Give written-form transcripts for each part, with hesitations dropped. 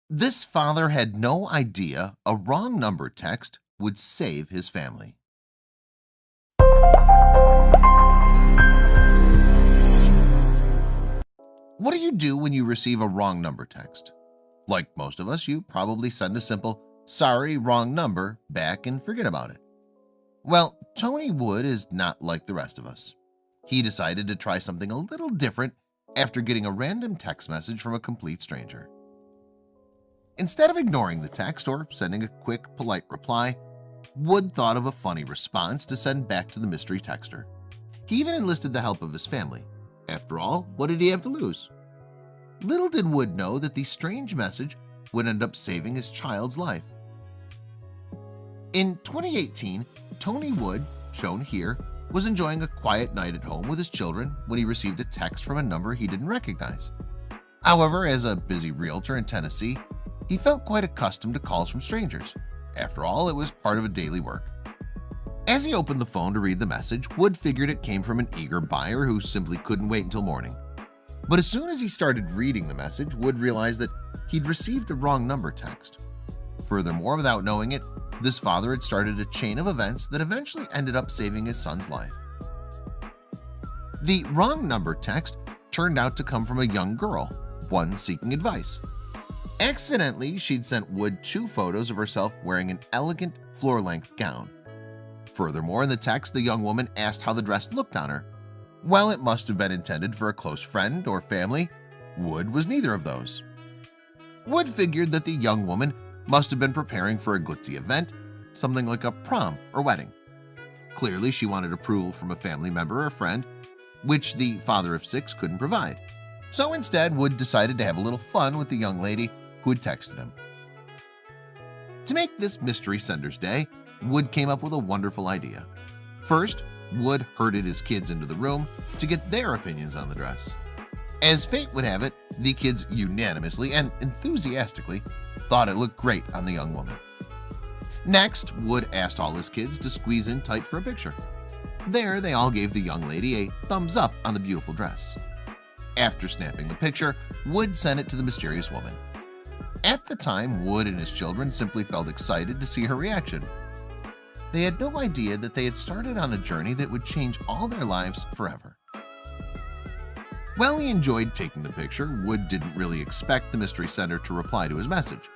This father had no idea a wrong number text would save his family. What do you do when you receive a wrong number text? Like most of us, you probably send a simple "sorry, wrong number" back and forget about it. Well, Tony Wood is not like the rest of us. He decided to try something a little different after getting a random text message from a complete stranger. Instead of ignoring the text or sending a quick, polite reply, Wood thought of a funny response to send back to the mystery texter. He even enlisted the help of his family. After all, what did he have to lose? Little did Wood know that the strange message would end up saving his child's life. In 2018, Tony Wood, shown here, was enjoying a quiet night at home with his children when he received a text from a number he didn't recognize. However, as a busy realtor in Tennessee, he felt quite accustomed to calls from strangers. After all, it was part of a daily work. As he opened the phone to read the message, Wood figured it came from an eager buyer who simply couldn't wait until morning. But as soon as he started reading the message, Wood realized that he'd received a wrong number text. Furthermore, without knowing it, this father had started a chain of events that eventually ended up saving his son's life. The wrong number text turned out to come from a young girl, one seeking advice. Accidentally, she'd sent Wood 2 photos of herself wearing an elegant floor-length gown. Furthermore, in the text, the young woman asked how the dress looked on her. While it must have been intended for a close friend or family, Wood was neither of those. Wood figured that the young woman must have been preparing for a glitzy event, something like a prom or wedding. Clearly, she wanted approval from a family member or friend, which the father of 6 couldn't provide. So instead, Wood decided to have a little fun with the young lady who had texted him. To make this mystery sender's day, Wood came up with a wonderful idea. First, Wood herded his kids into the room to get their opinions on the dress. As fate would have it, the kids unanimously and enthusiastically thought it looked great on the young woman. Next, Wood asked all his kids to squeeze in tight for a picture. There, they all gave the young lady a thumbs up on the beautiful dress. After snapping the picture, Wood sent it to the mysterious woman. At the time, Wood and his children simply felt excited to see her reaction. They had no idea that they had started on a journey that would change all their lives forever. While he enjoyed taking the picture, Wood didn't really expect the mystery sender to reply to his message.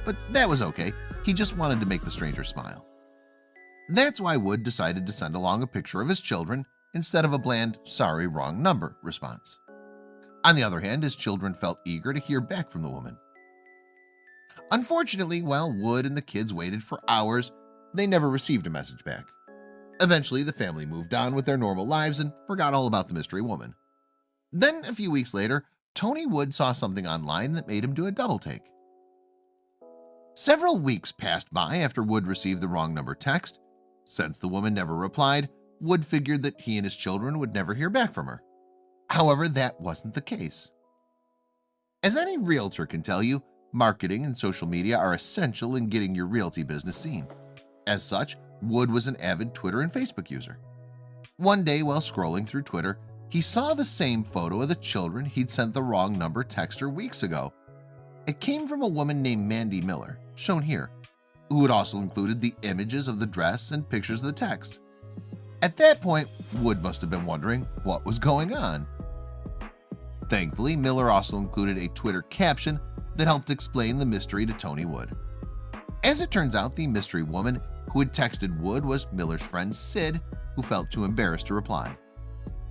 But that was okay, he just wanted to make the stranger smile. That's why Wood decided to send along a picture of his children instead of a bland "sorry, wrong number" response. On the other hand, his children felt eager to hear back from the woman. Unfortunately, while Wood and the kids waited for hours, they never received a message back. Eventually, the family moved on with their normal lives and forgot all about the mystery woman. Then, a few weeks later, Tony Wood saw something online that made him do a double take. Several weeks passed by after Wood received the wrong number text. Since the woman never replied, Wood figured that he and his children would never hear back from her. However, that wasn't the case. As any realtor can tell you, marketing and social media are essential in getting your realty business seen. As such, Wood was an avid Twitter and Facebook user. One day, while scrolling through Twitter, he saw the same photo of the children he'd sent the wrong number texter weeks ago. It came from a woman named Mandy Miller, shown here, who had also included the images of the dress and pictures of the text. At that point, Wood must have been wondering what was going on. Thankfully, Miller also included a Twitter caption that helped explain the mystery to Tony Wood. As it turns out, the mystery woman who had texted Wood was Miller's friend Sid, who felt too embarrassed to reply.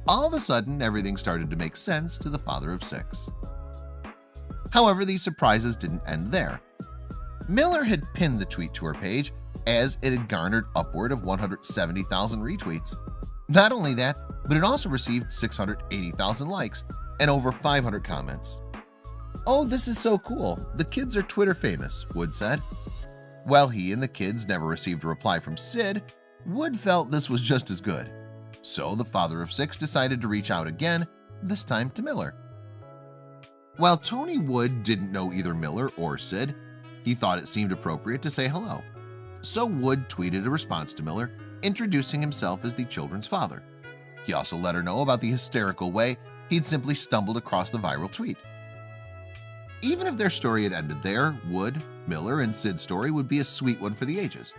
All of a sudden, everything started to make sense to the father of 6. However, these surprises didn't end there. Miller had pinned the tweet to her page as it had garnered upward of 170,000 retweets. Not only that, but it also received 680,000 likes and over 500 comments. "Oh, this is so cool. The kids are Twitter famous," Wood said. While he and the kids never received a reply from Sid, Wood felt this was just as good. So the father of 6 decided to reach out again, this time to Miller. While Tony Wood didn't know either Miller or Sid, he thought it seemed appropriate to say hello. So Wood tweeted a response to Miller, introducing himself as the children's father. He also let her know about the hysterical way he'd simply stumbled across the viral tweet. Even if their story had ended there, Wood, Miller, and Sid's story would be a sweet one for the ages.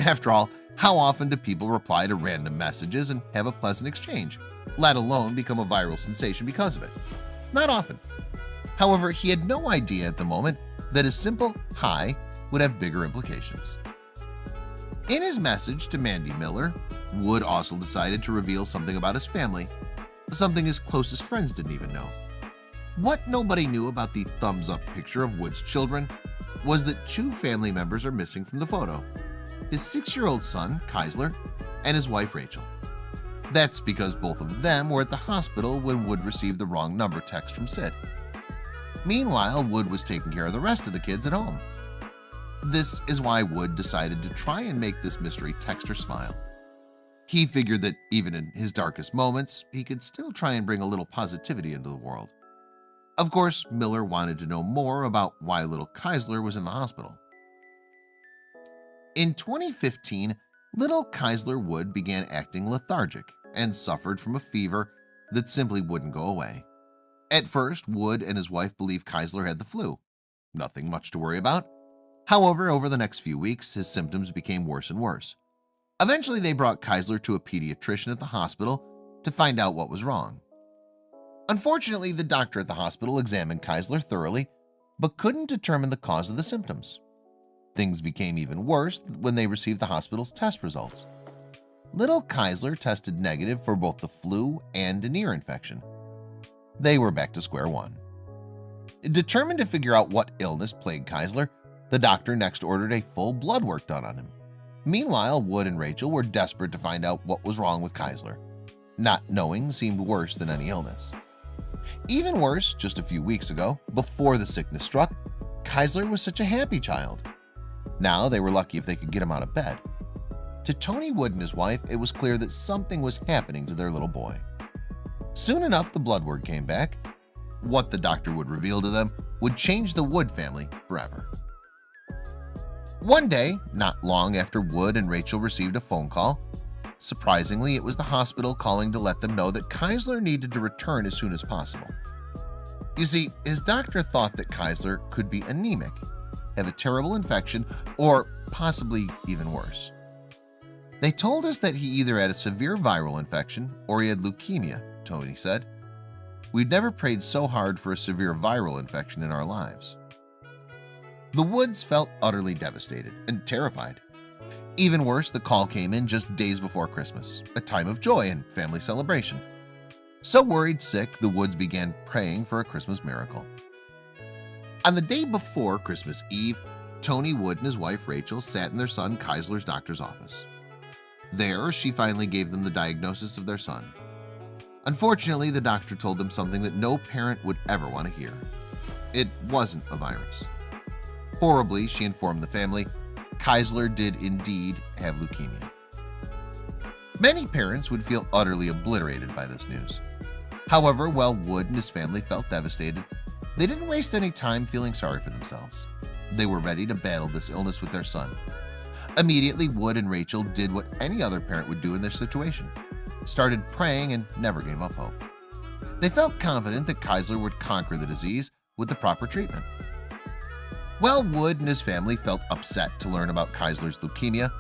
After all, how often do people reply to random messages and have a pleasant exchange, let alone become a viral sensation because of it? Not often. However, he had no idea at the moment that a simple hi would have bigger implications. In his message to Mandy Miller, Wood also decided to reveal something about his family, something his closest friends didn't even know. What nobody knew about the thumbs-up picture of Wood's children was that 2 family members are missing from the photo: his 6-year-old son, Keisler, and his wife, Rachel. That's because both of them were at the hospital when Wood received the wrong number text from Sid. Meanwhile, Wood was taking care of the rest of the kids at home. This is why Wood decided to try and make this mystery texter smile. He figured that even in his darkest moments, he could still try and bring a little positivity into the world. Of course, Miller wanted to know more about why little Keisler was in the hospital. In 2015, little Keisler Wood began acting lethargic and suffered from a fever that simply wouldn't go away. At first, Wood and his wife believed Keisler had the flu. Nothing much to worry about. However, over the next few weeks, his symptoms became worse and worse. Eventually, they brought Keisler to a pediatrician at the hospital to find out what was wrong. Unfortunately, the doctor at the hospital examined Keisler thoroughly, but couldn't determine the cause of the symptoms. Things became even worse when they received the hospital's test results. Little Keisler tested negative for both the flu and an ear infection. They were back to square one. Determined to figure out what illness plagued Keisler, the doctor next ordered a full blood work done on him. Meanwhile, Wood and Rachel were desperate to find out what was wrong with Keisler. Not knowing seemed worse than any illness. Even worse, just a few weeks ago, before the sickness struck, Keisler was such a happy child. Now they were lucky if they could get him out of bed. To Tony Wood and his wife, it was clear that something was happening to their little boy. Soon enough, the blood work came back. What the doctor would reveal to them would change the Wood family forever. One day, not long after Wood and Rachel received a phone call, surprisingly, it was the hospital calling to let them know that Keisler needed to return as soon as possible. You see, his doctor thought that Keisler could be anemic, have a terrible infection, or possibly even worse. They told us that he either had a severe viral infection or he had leukemia, Tony said. We'd never prayed so hard for a severe viral infection in our lives. The Woods felt utterly devastated and terrified. Even worse, the call came in just days before Christmas, a time of joy and family celebration. So worried sick, the Woods began praying for a Christmas miracle. On the day before Christmas Eve, Tony Wood and his wife Rachel sat in their son Keisler's doctor's office. There, she finally gave them the diagnosis of their son. Unfortunately, the doctor told them something that no parent would ever want to hear. It wasn't a virus. Horribly, she informed the family, Keisler did indeed have leukemia. Many parents would feel utterly obliterated by this news. However, while Wood and his family felt devastated, they didn't waste any time feeling sorry for themselves. They were ready to battle this illness with their son. Immediately, Wood and Rachel did what any other parent would do in their situation, started praying and never gave up hope. They felt confident that Keisler would conquer the disease with the proper treatment. While Wood and his family felt upset to learn about Keisler's leukemia,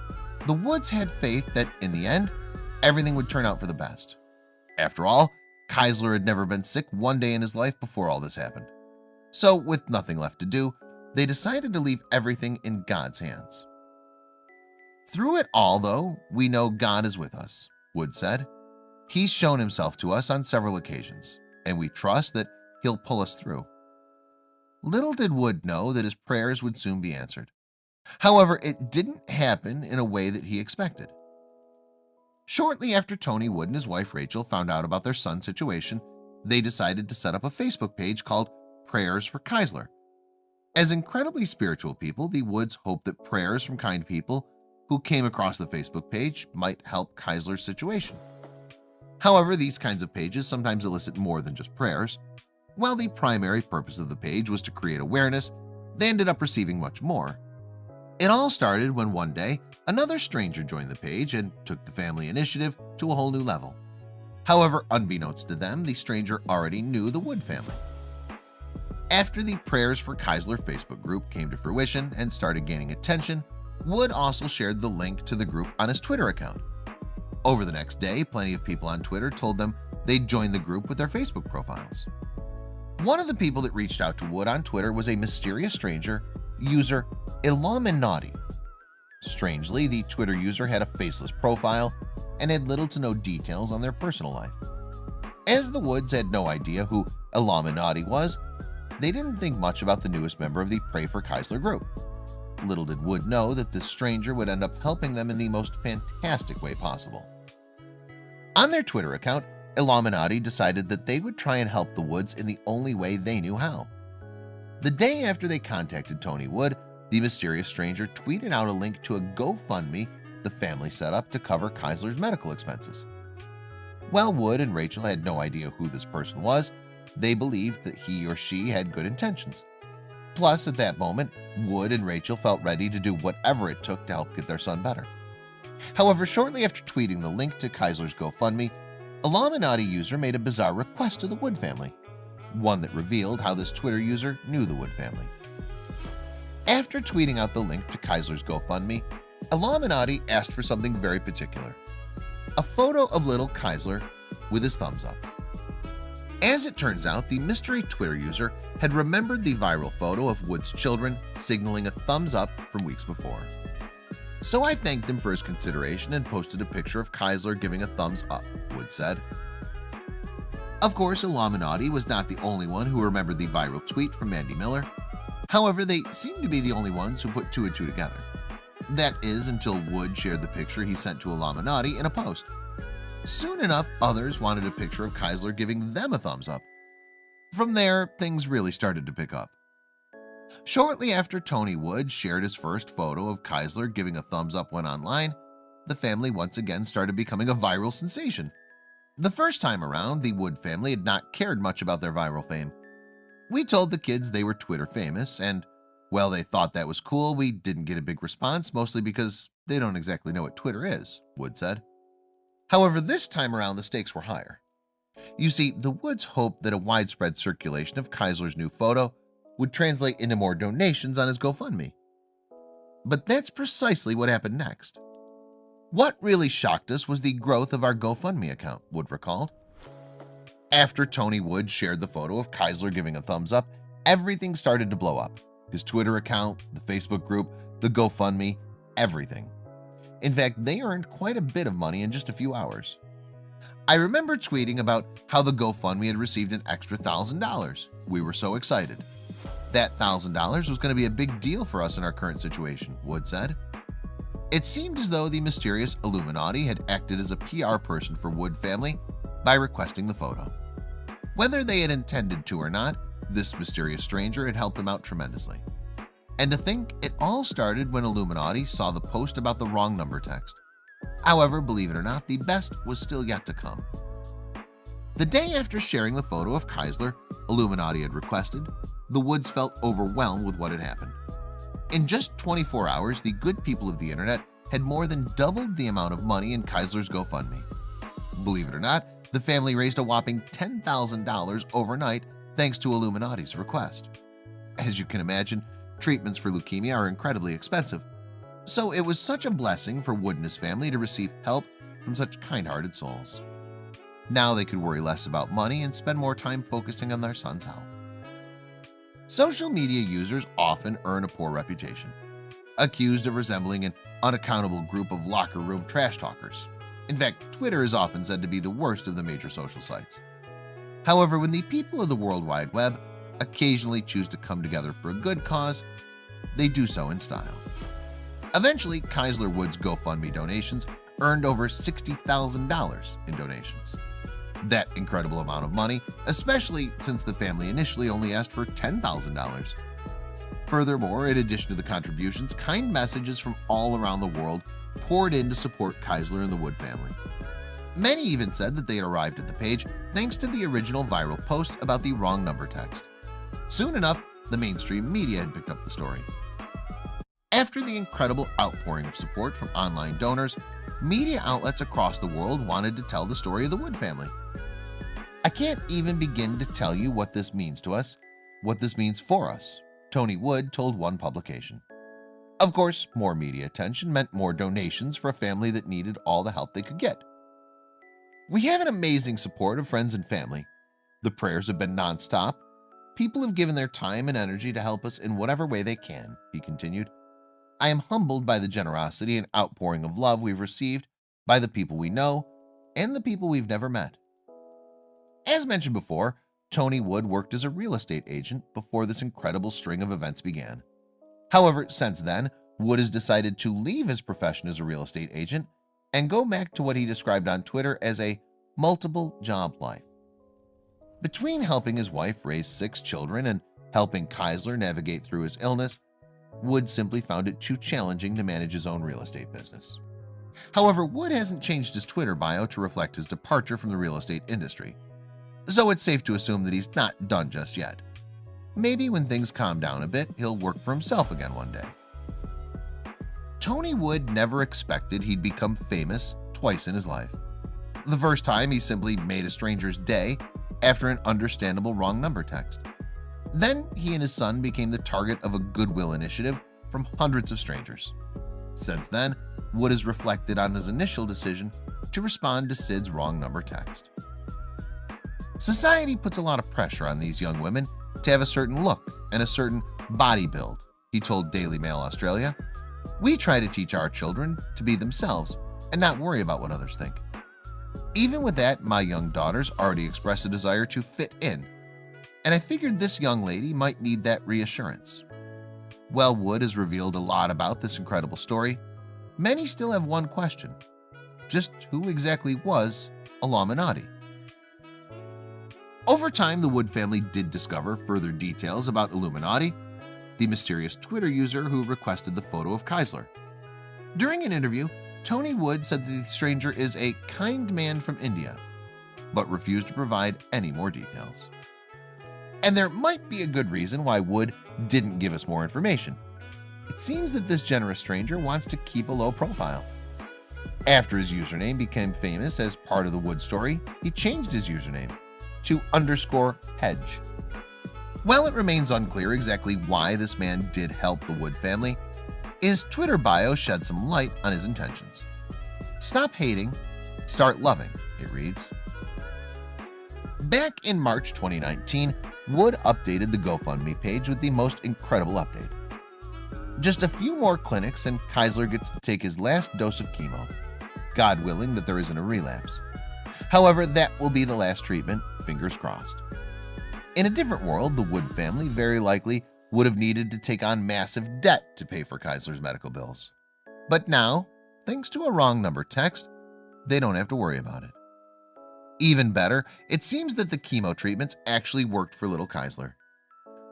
the Woods had faith that in the end, everything would turn out for the best. After all, Keisler had never been sick one day in his life before all this happened. So, with nothing left to do, they decided to leave everything in God's hands. Through it all, though, we know God is with us, Wood said. He's shown himself to us on several occasions, and we trust that he'll pull us through. Little did Wood know that his prayers would soon be answered. However, it didn't happen in a way that he expected. Shortly after Tony Wood and his wife Rachel found out about their son's situation, they decided to set up a Facebook page called Prayers for Keisler. As incredibly spiritual people, the Woods hoped that prayers from kind people who came across the Facebook page might help Keisler's situation. However, these kinds of pages sometimes elicit more than just prayers. While the primary purpose of the page was to create awareness, they ended up receiving much more. It all started when one day, another stranger joined the page and took the family initiative to a whole new level. However, unbeknownst to them, the stranger already knew the Wood family. After the Prayers for Keisler Facebook group came to fruition and started gaining attention, Wood also shared the link to the group on his Twitter account. Over the next day, plenty of people on Twitter told them they'd join the group with their Facebook profiles. One of the people that reached out to Wood on Twitter was a mysterious stranger, user Illuminati. Strangely, the Twitter user had a faceless profile and had little to no details on their personal life. As the Woods had no idea who Illuminati was, they didn't think much about the newest member of the Pray for Keisler group. Little did Wood know that this stranger would end up helping them in the most fantastic way possible. On their Twitter account, Illuminati decided that they would try and help the Woods in the only way they knew how. The day after they contacted Tony Wood, the mysterious stranger tweeted out a link to a GoFundMe the family set up to cover Keisler's medical expenses. While Wood and Rachel had no idea who this person was, they believed that he or she had good intentions. Plus, at that moment, Wood and Rachel felt ready to do whatever it took to help get their son better. However, shortly after tweeting the link to Keisler's GoFundMe, Illuminati user made a bizarre request to the Wood family, one that revealed how this Twitter user knew the Wood family. After tweeting out the link to Keisler's GoFundMe, Illuminati asked for something very particular: a photo of little Keisler with his thumbs up. As it turns out, the mystery Twitter user had remembered the viral photo of Wood's children signaling a thumbs up from weeks before. So I thanked him for his consideration and posted a picture of Keisler giving a thumbs up, Wood said. Of course, Illuminati was not the only one who remembered the viral tweet from Mandy Miller. However, they seemed to be the only ones who put two and two together. That is, until Wood shared the picture he sent to Illuminati in a post. Soon enough, others wanted a picture of Keisler giving them a thumbs up. From there, things really started to pick up. Shortly after Tony Wood shared his first photo of Keisler giving a thumbs up went online, the family once again started becoming a viral sensation. The first time around, the Wood family had not cared much about their viral fame. We told the kids they were Twitter famous, and while they thought that was cool, we didn't get a big response, mostly because they don't exactly know what Twitter is, Wood said. However, this time around, the stakes were higher. You see, the Woods hoped that a widespread circulation of Keisler's new photo would translate into more donations on his GoFundMe. But that's precisely what happened next. What really shocked us was the growth of our GoFundMe account, Wood recalled. After Tony Wood shared the photo of Keisler giving a thumbs up, everything started to blow up. His Twitter account, the Facebook group, the GoFundMe, everything. In fact, they earned quite a bit of money in just a few hours. I remember tweeting about how the GoFundMe had received an extra $1,000. We were so excited. That $1,000 was going to be a big deal for us in our current situation, Wood said. It seemed as though the mysterious Illuminati had acted as a PR person for Wood family by requesting the photo. Whether they had intended to or not, this mysterious stranger had helped them out tremendously. And to think, it all started when Illuminati saw the post about the wrong number text. However, believe it or not, the best was still yet to come. The day after sharing the photo of Keisler Illuminati had requested, the Woods felt overwhelmed with what had happened. In just 24 hours, the good people of the internet had more than doubled the amount of money in Keisler's GoFundMe. Believe it or not, the family raised a whopping $10,000 overnight thanks to Illuminati's request. As you can imagine, treatments for leukemia are incredibly expensive, so it was such a blessing for Wood and his family to receive help from such kind-hearted souls. Now they could worry less about money and spend more time focusing on their son's health. Social media users often earn a poor reputation, accused of resembling an unaccountable group of locker room trash talkers. In fact, Twitter is often said to be the worst of the major social sites. However, when the people of the World Wide Web occasionally choose to come together for a good cause, they do so in style. Eventually, Keisler Wood's GoFundMe donations earned over $60,000 in donations. That incredible amount of money, especially since the family initially only asked for $10,000. Furthermore, in addition to the contributions, kind messages from all around the world poured in to support Keisler and the Wood family. Many even said that they had arrived at the page thanks to the original viral post about the wrong number text. Soon enough, the mainstream media had picked up the story. After the incredible outpouring of support from online donors, media outlets across the world wanted to tell the story of the Wood family. I can't even begin to tell you what this means to us. what this means for us, Tony Wood told one publication. Of course, more media attention meant more donations for a family that needed all the help they could get. We have an amazing support of friends and family. The prayers have been nonstop. People have given their time and energy to help us in whatever way they can, he continued. I am humbled by the generosity and outpouring of love we've received by the people we know and the people we've never met. As mentioned before, Tony Wood worked as a real estate agent before this incredible string of events began. However, since then, Wood has decided to leave his profession as a real estate agent and go back to what he described on Twitter as a multiple job life. Between helping his wife raise 6 children and helping Keisler navigate through his illness, Wood simply found it too challenging to manage his own real estate business. However, Wood hasn't changed his Twitter bio to reflect his departure from the real estate industry, so it's safe to assume that he's not done just yet. Maybe when things calm down a bit, he'll work for himself again one day. Tony Wood never expected he'd become famous twice in his life. The first time, he simply made a stranger's day after an understandable wrong number text. Then he and his son became the target of a goodwill initiative from hundreds of strangers. Since then, Wood has reflected on his initial decision to respond to Sid's wrong number text. Society puts a lot of pressure on these young women to have a certain look and a certain body build, he told Daily Mail Australia. We try to teach our children to be themselves and not worry about what others think. Even with that, my young daughters already express a desire to fit in, and I figured this young lady might need that reassurance. While Wood has revealed a lot about this incredible story, many still have one question: just who exactly was Illuminati? Over time, the Wood family did discover further details about Illuminati, the mysterious Twitter user who requested the photo of Keisler. During an interview, Tony Wood said that the stranger is a kind man from India, but refused to provide any more details. And there might be a good reason why Wood didn't give us more information. It seems that this generous stranger wants to keep a low profile. After his username became famous as part of the Wood story, he changed his username to _hedge. While it remains unclear exactly why this man did help the Wood family, his Twitter bio shed some light on his intentions. Stop hating, start loving, it reads. Back in March 2019, Wood updated the GoFundMe page with the most incredible update. Just a few more clinics and Keisler gets to take his last dose of chemo, God willing that there isn't a relapse. However, that will be the last treatment, fingers crossed. In a different world, the Wood family very likely would have needed to take on massive debt to pay for Keisler's medical bills. But now, thanks to a wrong number text, they don't have to worry about it. Even better, it seems that the chemo treatments actually worked for little Keisler.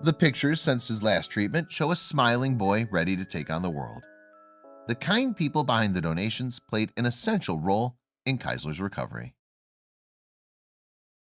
The pictures since his last treatment show a smiling boy ready to take on the world. The kind people behind the donations played an essential role in Keisler's recovery.